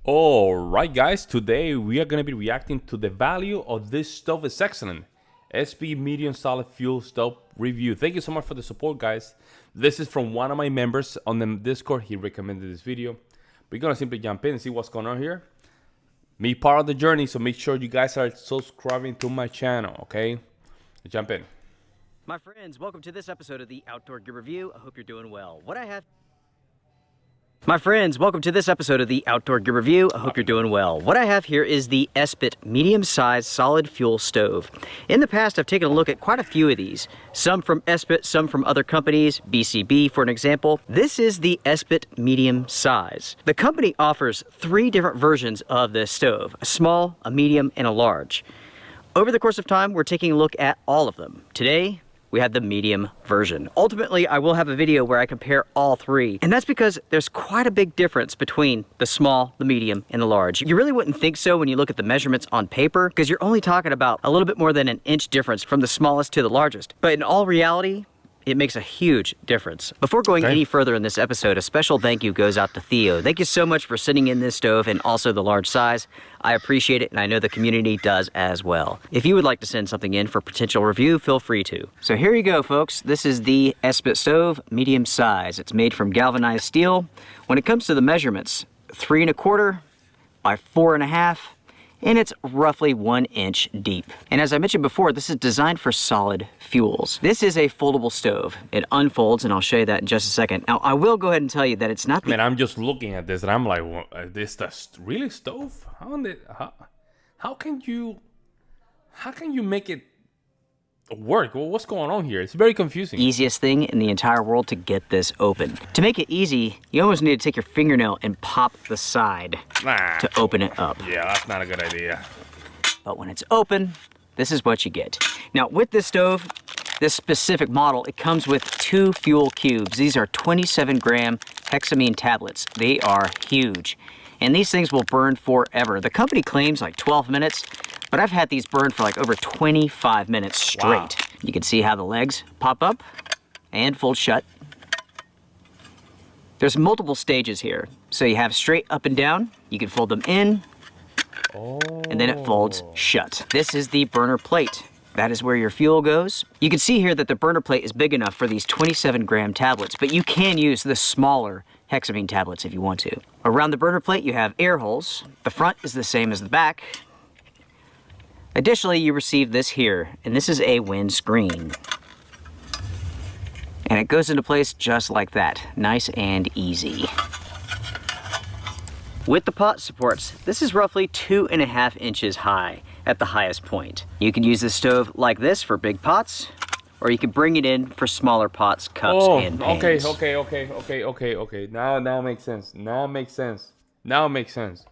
Alright guys, today we are going to be reacting to the value of this stove is excellent. SP medium solid fuel stove review. Thank you so much for the support guys. This is from one of my members on the Discord. He recommended this video. We're going to simply jump in and see what's going on here. Me part of the journey, so make sure you guys are subscribing to my channel, okay? Jump in. My friends, welcome to this episode of the Outdoor Gear Review. I hope you're doing well. My friends, welcome to this episode of the Outdoor Gear Review. I hope you're doing well. What I have here is the Esbit medium-sized solid fuel stove. In the past, I've taken a look at quite a few of these. Some from Esbit, some from other companies, BCB for an example. This is the Esbit medium size. The company offers 3 different versions of this stove, a small, a medium, and a large. Over the course of time, we're taking a look at all of them. Today, we have the medium version. Ultimately, I will have a video where I compare all 3, and that's because there's quite a big difference between the small, the medium, and the large. You really wouldn't think so when you look at the measurements on paper, because you're only talking about a little bit more than an inch difference from the smallest to the largest. But in all reality, it makes a huge difference. Before going any further in this episode, a special thank you goes out to Theo. Thank you so much for sending in this stove and also the large size. I appreciate it, and I know the community does as well. If you would like to send something in for potential review, feel free to. So here you go, folks. This is the Esbit stove, medium size. It's made from galvanized steel. When it comes to the measurements, 3 1/4 by 4 1/2. And it's roughly 1 inch deep. And as I mentioned before, this is designed for solid fuels. This is a foldable stove. It unfolds, and I'll show you that in just a second. Now, I will go ahead and tell you that it's not the— Man, I'm just looking at this and I'm like, well, this the really stove? How can you make it work? Well, what's going on here? It's very confusing. Easiest thing in the entire world to get this open. To make it easy, you almost need to take your fingernail and pop the side to open it up. Yeah, that's not a good idea. But when it's open, this is what you get. Now, with this stove, this specific model, it comes with 2 fuel cubes. These are 27-gram hexamine tablets. They are huge. And these things will burn forever. The company claims like 12 minutes, but I've had these burn for like over 25 minutes straight. Wow. You can see how the legs pop up and fold shut. There's multiple stages here. So you have straight up and down. You can fold them in, and then it folds shut. This is the burner plate. That is where your fuel goes. You can see here that the burner plate is big enough for these 27-gram tablets, but you can use the smaller hexamine tablets if you want to. Around the burner plate, you have air holes. The front is the same as the back. Additionally, you receive this here, and this is a wind screen. And it goes into place just like that, nice and easy. With the pot supports, this is roughly 2 1/2 inches high at the highest point. You can use this stove like this for big pots, or you can bring it in for smaller pots, cups, and pans. Okay. Now it makes sense. Now it makes sense.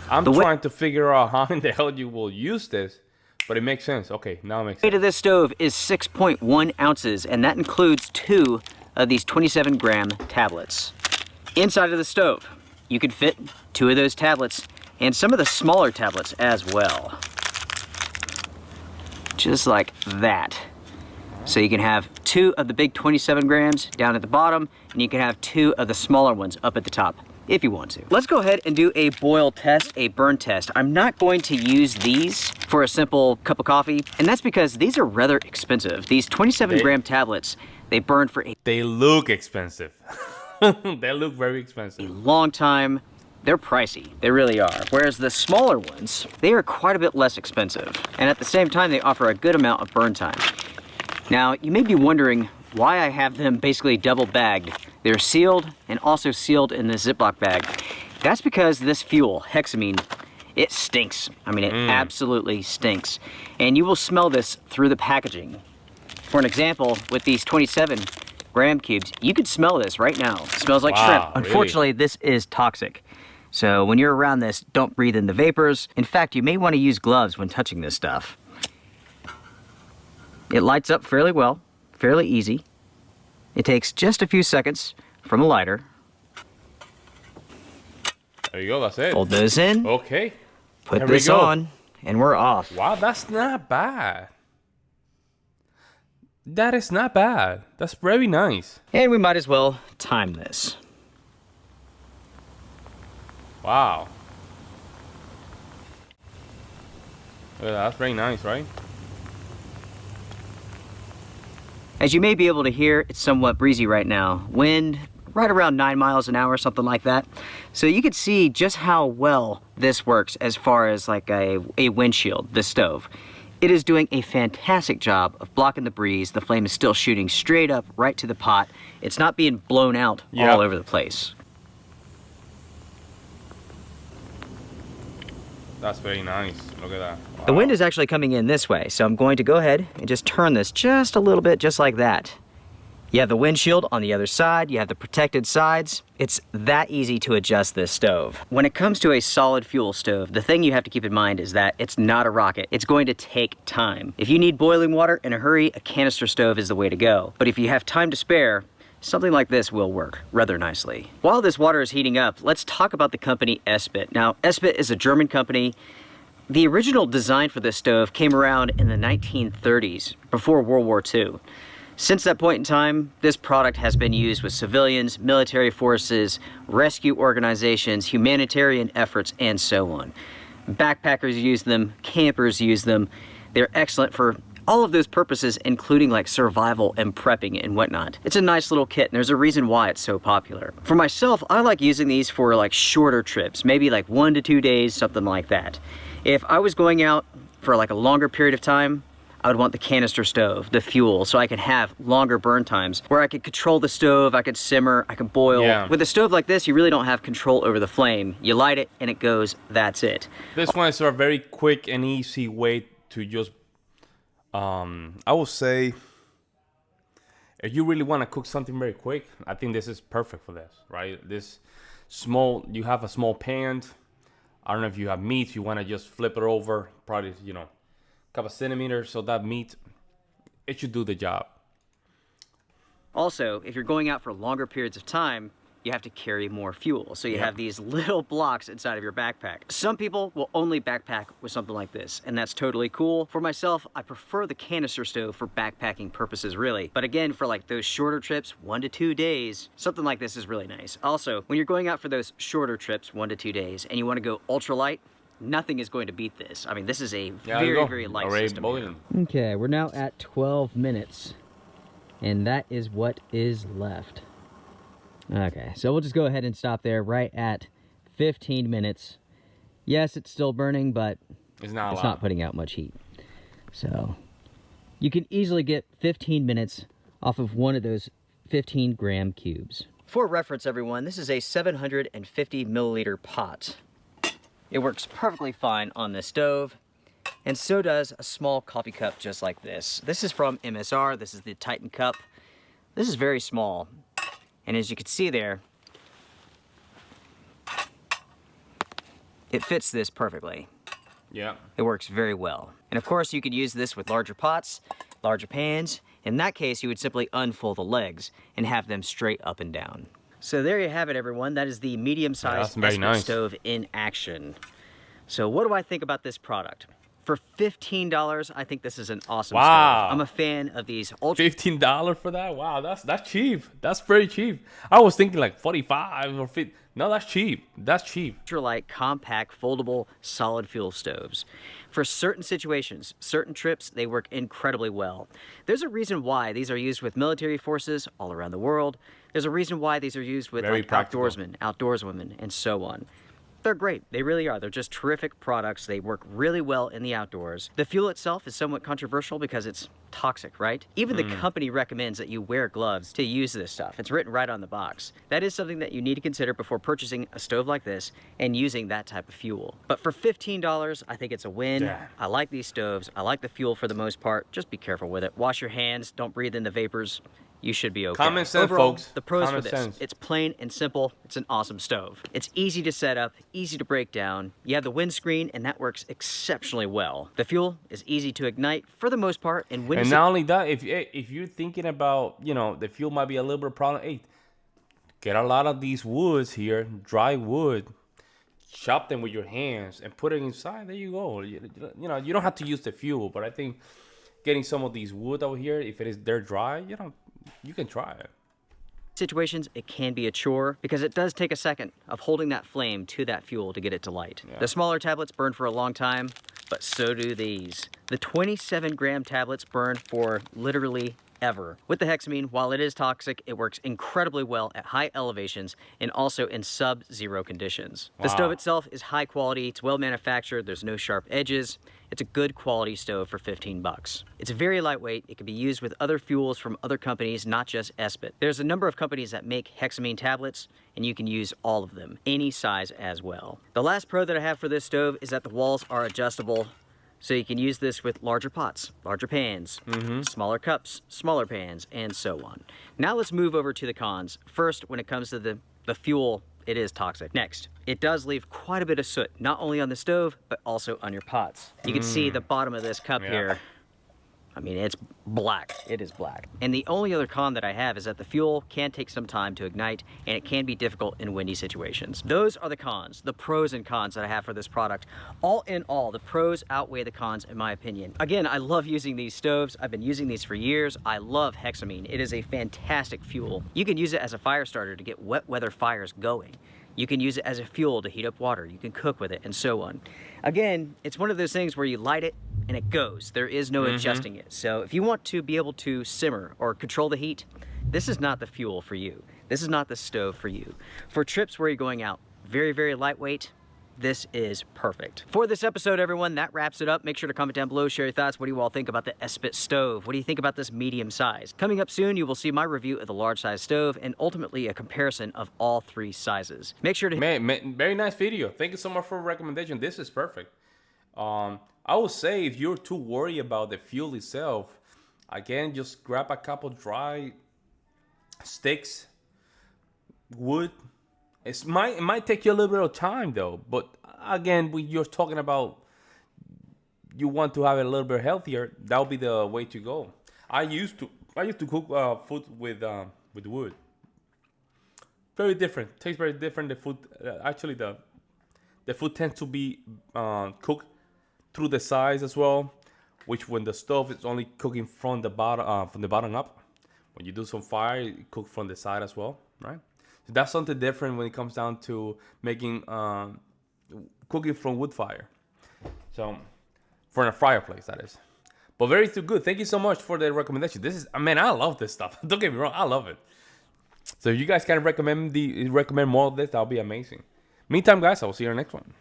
I'm trying to figure out how in the hell you will use this, but it makes sense. Okay, now it makes sense. The weight of this stove is 6.1 ounces, and that includes 2 of these 27-gram tablets. Inside of the stove, you can fit 2 of those tablets and some of the smaller tablets as well. Just like that. So you can have 2 of the big 27 grams down at the bottom, and you can have 2 of the smaller ones up at the top, if you want to. Let's go ahead and do a boil test, a burn test. I'm not going to use these for a simple cup of coffee, and that's because these are rather expensive. These 27-gram tablets, they burn for They look expensive. They look very expensive. A long time. They're pricey. They really are. Whereas the smaller ones, they are quite a bit less expensive. And at the same time, they offer a good amount of burn time. Now, you may be wondering why I have them basically double bagged. They're sealed and also sealed in this Ziploc bag. That's because this fuel, hexamine, it stinks. I mean, it absolutely stinks. And you will smell this through the packaging. For an example, with these 27-gram cubes, you could smell this right now. It smells like shrimp. Unfortunately, this is toxic. So when you're around this, don't breathe in the vapors. In fact, you may want to use gloves when touching this stuff. It lights up fairly well, fairly easy. It takes just a few seconds from a lighter. There you go, that's it. Fold those in. Okay. Put this on, and we're off. Wow, that's not bad. That is not bad. That's very nice. And we might as well time this. Wow. Yeah, that's very nice, right? As you may be able to hear, it's somewhat breezy right now. Wind right around 9 miles an hour, something like that. So you can see just how well this works as far as like a windshield, the stove. It is doing a fantastic job of blocking the breeze. The flame is still shooting straight up right to the pot. It's not being blown out all over the place. That's very nice. Look at that. Wow. The wind is actually coming in this way, so I'm going to go ahead and just turn this just a little bit, just like that. You have the windshield on the other side, you have the protected sides. It's that easy to adjust this stove. When it comes to a solid fuel stove, the thing you have to keep in mind is that it's not a rocket. It's going to take time. If you need boiling water in a hurry, a canister stove is the way to go. But if you have time to spare, something like this will work rather nicely. While this water is heating up, let's talk about the company Esbit. Now, Esbit is a German company. The original design for this stove came around in the 1930s, before World War II. Since that point in time, this product has been used with civilians, military forces, rescue organizations, humanitarian efforts, and so on. Backpackers use them, campers use them. They're excellent for all of those purposes, including like survival and prepping and whatnot. It's a nice little kit, and there's a reason why it's so popular. For myself, I like using these for like shorter trips, maybe like 1 to 2 days, something like that. If I was going out for like a longer period of time, I would want the canister stove, the fuel, so I could have longer burn times where I could control the stove, I could simmer, I could boil. Yeah. With a stove like this, you really don't have control over the flame. You light it and it goes, that's it. This one is a very quick and easy way to just, I would say, if you really want to cook something very quick, I think this is perfect for this, right? This small, you have a small pan. I don't know if you have meat, you want to just flip it over, probably, you know, couple centimeters, so that meat, it should do the job. Also, if you're going out for longer periods of time, you have to carry more fuel. So you have these little blocks inside of your backpack. Some people will only backpack with something like this, and that's totally cool. For myself, I prefer the canister stove for backpacking purposes, really. But again, for like those shorter trips, 1 to 2 days, something like this is really nice. Also, when you're going out for those shorter trips, 1 to 2 days, and you want to go ultralight, nothing is going to beat this. I mean, this is a very light system. Okay, we're now at 12 minutes, and that is what is left. Okay, so we'll just go ahead and stop there right at 15 minutes. Yes, it's still burning, but it's not putting out much heat. So you can easily get 15 minutes off of one of those 15-gram cubes. For reference, everyone, this is a 750 milliliter pot. It works perfectly fine on this stove, and so does a small coffee cup just like this. This is from MSR. This is the Titan cup. This is very small, and as you can see there, it fits this perfectly. Yeah. It works very well. And of course, you could use this with larger pots, larger pans. In that case, you would simply unfold the legs and have them straight up and down. So there you have it, everyone. That is the medium-sized Esbit stove in action. So what do I think about this product? For $15, I think this is an awesome stove. I'm a fan of these $15 for that? Wow, that's cheap. That's very cheap. I was thinking like 45 or 50. No, that's cheap. That's cheap. Ultralight, compact, foldable, solid fuel stoves. For certain situations, certain trips, they work incredibly well. There's a reason why these are used with military forces all around the world. There's a reason why these are used with like outdoorsmen, outdoorswomen, and so on. They're great. They really are. They're just terrific products. They work really well in the outdoors. The fuel itself is somewhat controversial because it's toxic, right? Even the company recommends that you wear gloves to use this stuff. It's written right on the box. That is something that you need to consider before purchasing a stove like this and using that type of fuel. But for $15, I think it's a win. Yeah. I like these stoves. I like the fuel for the most part. Just be careful with it. Wash your hands. Don't breathe in the vapors. You should be okay. Common sense, overall, folks. The pros for this, it's plain and simple. It's an awesome stove. It's easy to set up, easy to break down. You have the windscreen, and that works exceptionally well. The fuel is easy to ignite for the most part. And not only that, if you're thinking about, you know, the fuel might be a little bit of a problem, hey, get a lot of these woods here, dry wood, chop them with your hands and put it inside. There you go. You know, you don't have to use the fuel, but I think getting some of these wood over here, if they're dry, you know, you can try it. Situations, it can be a chore because it does take a second of holding that flame to that fuel to get it to light. Yeah. The smaller tablets burn for a long time. but so do these. The 27-gram tablets burn for literally ever. With the hexamine, while it is toxic, it works incredibly well at high elevations and also in sub-zero conditions. The stove itself is high quality, it's well manufactured, there's no sharp edges. It's a good quality stove for 15 bucks. It's very lightweight, it can be used with other fuels from other companies, not just Esbit. There's a number of companies that make hexamine tablets, and you can use all of them, any size as well. The last pro that I have for this stove is that the walls are adjustable. So you can use this with larger pots, larger pans, smaller cups, smaller pans, and so on. Now let's move over to the cons. First, when it comes to the fuel, it is toxic. Next, it does leave quite a bit of soot, not only on the stove, but also on your pots. You can see the bottom of this cup here. I mean, it's black. It is black. And the only other con that I have is that the fuel can take some time to ignite, and it can be difficult in windy situations. Those are the cons, the pros and cons that I have for this product. All in all, the pros outweigh the cons in my opinion. Again, I love using these stoves. I've been using these for years. I love hexamine. It is a fantastic fuel. You can use it as a fire starter to get wet weather fires going. You can use it as a fuel to heat up water. You can cook with it and so on. Again, it's one of those things where you light it and it goes. There is no adjusting it. So if you want to be able to simmer or control the heat, this is not the fuel for you. This is not the stove for you. For trips where you're going out, very, very lightweight, this is perfect. For this episode, everyone, that wraps it up. Make sure to comment down below, share your thoughts. What do you all think about the Esbit stove? What do you think about this medium size? Coming up soon, you will see my review of the large size stove and ultimately a comparison of all three sizes. Make sure to... Man, very nice video. Thank you so much for the recommendation. This is perfect. I would say if you're too worried about the fuel itself, again, just grab a couple dry sticks, wood. It might take you a little bit of time though, but again, when you're talking about you want to have it a little bit healthier, that'll be the way to go. I used to cook food with wood. Very different. Tastes very different. The food actually the food tends to be cooked through the sides as well, which when the stove is only cooking from the bottom up. When you do some fire, you cook from the side as well, right? So that's something different when it comes down to making cooking from wood fire. So for a fireplace, that is. But very good. Thank you so much for the recommendation. This is, man, I love this stuff. Don't get me wrong, I love it. So if you guys can recommend more of this, that'll be amazing. Meantime, guys, I will see you in the next one.